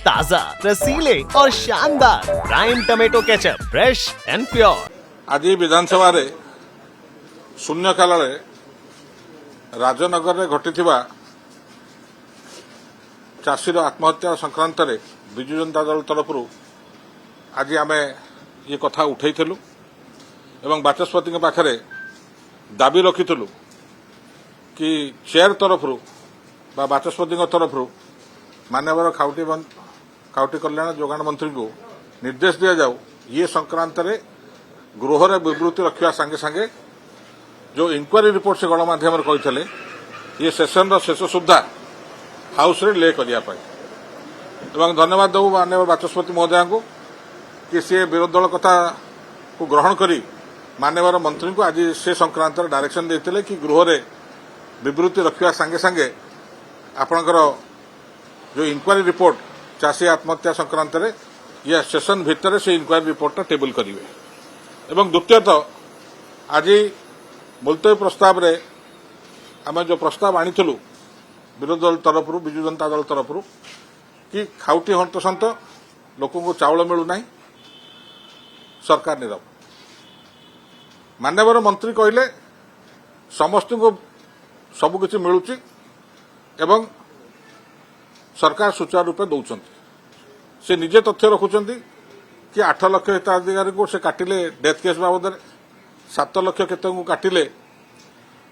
ताजा, रसीले और शानदार prime tomato ketchup, fresh and pure. आज विधानसभा रे शून्यकाल राजनगर में घटी चाषी आत्महत्या संक्रांत रे विजु जनता दल तरफ आज आम ये कथा उठेलु एवं बाचस्पति पाखे दाबी रखीलु कि चेयर तरफ बाचस्पति तरफ मानवर खाउटी कल्याण जोगाण मंत्री को निर्देश दि जाऊ ये संक्रांत रे गृह विवृत्ति रखा संगे संगे जो इंक्वारी रिपोर्ट से गणमाध्यम कहते ये सेशन शेष सुधा हाउस रे ले करने एवं धन्यवाद देव माननीय बाचस्पति महोदय को कि सी विरोधी दल कथा को ग्रहण करी माननीय मंत्री को आज से संक्रांत डायरेक्शन देते कि गृह रे विवृत्ति रखा संगे संगे आपणकर जो इंक्वारी रिपोर्ट चाषी आत्महत्या संक्रांत रे यह सेशन भितर से इंक्वारी रिपोर्ट टेबल करेंगे एवं द्वितीयतः आज मुलतवी प्रस्ताव रे आम जो प्रस्ताव आनीलु विरोधी दल तरफ विजु जनता दल तरफ कि खाउटी हंतसंत लोक चाउल मिलूना सरकार नीरव मान्यवर मंत्री कहले समस्त को सबकिछि मिलुची एवं सरकार सुचारू रूपे दौरान से निजे तथ्य रखुंट कि 8 लाख हिताधिकारी को से काटिले डेथ केस बाबद 7 लाख केत को काटिले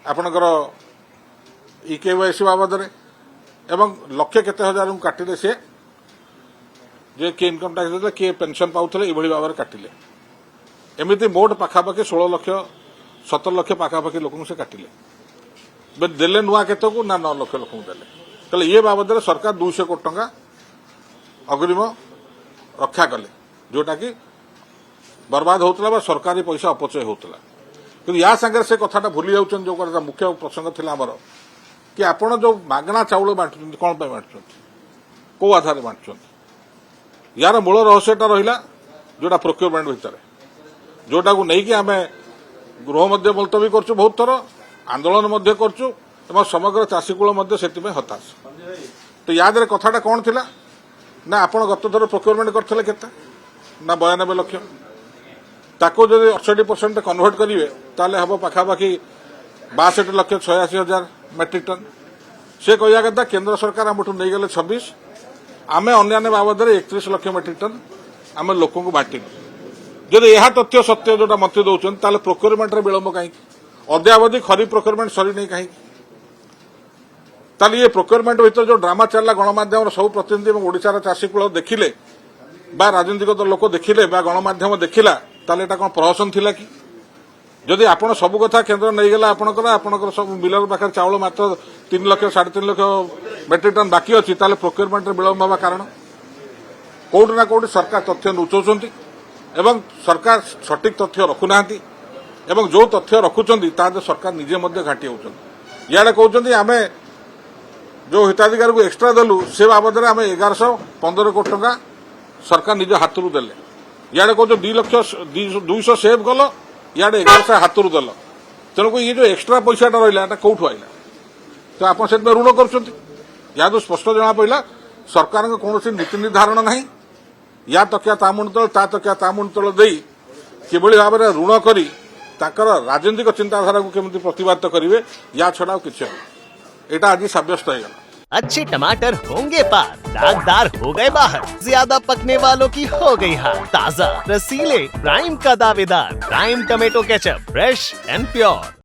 आपणकर इकेवाईसी बाबद एवं लक्षे केते हजार को काटिले से जे किए इनकम टैक्स देते किए पेंशन पाउथले इभଳି भाव काटिले एमिति मोट पाखापाखि 16 लाख 17 लाख पाखापाखि लोक से काटिले देले नुआ केत को ना 9 लाख लोक देले कले ये बाबद सरकार 200 कोटी टंका अग्रिम रक्षा कले जोटा कि बर्बाद होता सरकारी पैसा अपचय होता कि या संगे से कथाटा भूली जाऊँ जो कथा मुख्य प्रसंग था आमर कि आपण जो मागणा चाउल बांटुंट कौन बांटुंट कौ आधार बांटुंट यार मूल रहस्यटा रहा जोटा प्रोक्योरमेंट भितर जोटा को लेकिन आम गृह मध्य मुलतवी कर बहुत थर आंदोलन कर समग्र चाषीकूल से हताश तो याद कथाटा कौन थी ना आपण गत थर प्रोक्योरमेंट करते केते ना 92 लाख ताको जब 68% कन्वर्ट करेंगे ताले हम पाखापाखि 62 लाख 86 हजार मेट्रिक टन से कहया कथा केंद्र सरकार आमठू नहीं गले 26 आम अन्य बाबद 31 लाख मेट्रिक टन आम लोक को बांटिल जब यह तथ्य सत्य जोटा मंत्री दौरान ताले प्रोक्योरमेंट विलंब कहीं अद्यावधि खरीफ प्रोक्योरमेंट सरी नहीं कहीं ताले ये प्रोक्योरमेंट भीतर जो ड्रामा चलला गणमाध्यम सब प्रतिनिधि ओडिशार चाषीकूल देखिले बा राजनीतिक लोक देखिले बा गणमाध्यम देखिला ताले एटा कोन प्रहसन थिला कि जदि आपण सब कथा केंद्र नहीं गला आपणकर सब मिलर पाखे चाउल मात्र 3 लाख 3.5 लाख मेट्रिक टन बाकी अच्छी ताले प्रोक्योरमेंट विलंब हवा कारण कोउट ना कोउट सरकार तथ्य लुचौछंती एवं सरकार सटीक तथ्य रखुना एवं जो तथ्य रखुचंती ता सरकार निजे मध्य घाटी होउछंती याडे कहउछंती आमे जो हिताधिकारी को एक्सट्रा देलु से बाबद आम 1115 कोटी टंका सरकार निज हाथ रू देले याडे कह 2 लाख 200 सेव कल याडे 1100 हाथ रू देल तेणुक ये जो एक्सट्रा पैसाटा रहा कौटू आईला तो आप ऋण कर स्पष्ट जना पड़ा सरकार कौन नीति निर्धारण ना या तकिया ता मुंड तल ता तकिया ता मुंड तल दे किभଳି भाव में ऋण करी ताकर राजनीतिक चिंताधारा को केमती प्रतिबाद करेंगे या छड़ा किसी एटा आज साब्यस्त हो गला। अच्छे टमाटर होंगे पार, दागदार हो गए बाहर, ज्यादा पकने वालों की हो गई हार। ताजा, रसीले, प्राइम का दावेदार, prime tomato ketchup, fresh and pure.